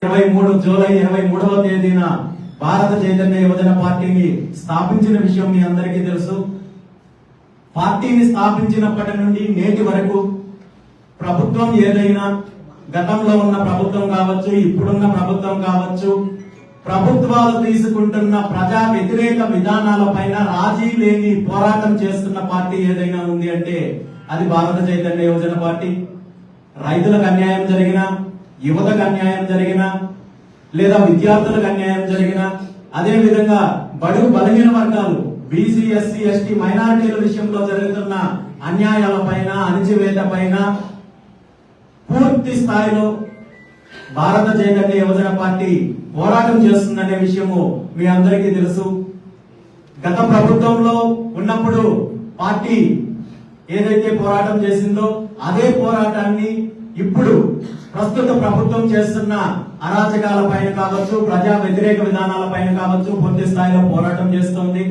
July 23వ తేదీన భారత చైతన్య యువజన పార్టీని స్థాపించిన విషయం మీ అందరికీ తెలుసు. పార్టీని స్థాపించినప్పటి నుండి నేటి వరకు ప్రభుత్వం ఏదైనా, గతంలో ఉన్న ప్రభుత్వం కావచ్చు, ఇప్పుడున్న ప్రభుత్వం కావచ్చు, ప్రభుత్వాలు తీసుకుంటున్న ప్రజా వ్యతిరేక విధానాలపైన రాజీ లేని పోరాటం చేస్తున్న పార్టీ ఏదైనా ఉంది అంటే అది భారత చైతన్య యువజన పార్టీ. రైతులకు అన్యాయం జరిగినా, యువతకు అన్యాయం జరిగినా, లేదా విద్యార్థులకు అన్యాయం జరిగినా, అదే విధంగా బడుగు బలహీన వర్గాలు బీసీ, ఎస్సీ, ఎస్టీ, మైనారిటీల విషయంలో జరుగుతున్న అన్యాయాల పైన, అణచివేత పైన పూర్తి స్థాయిలో భారత చైతన్య యువజన పార్టీ పోరాటం చేస్తుందనే విషయము మీ అందరికీ తెలుసు. గత ప్రభుత్వంలో ఉన్నప్పుడు పార్టీ ఏదైతే పోరాటం చేసిందో అదే పోరాటాన్ని ఇప్పుడు ప్రస్తుత ప్రభుత్వం చేస్తున్న అరాచకాల పైన కావచ్చు, ప్రజా వ్యతిరేక విధానాల పైన కావచ్చు పూర్తి స్థాయిలో పోరాటం చేస్తోంది.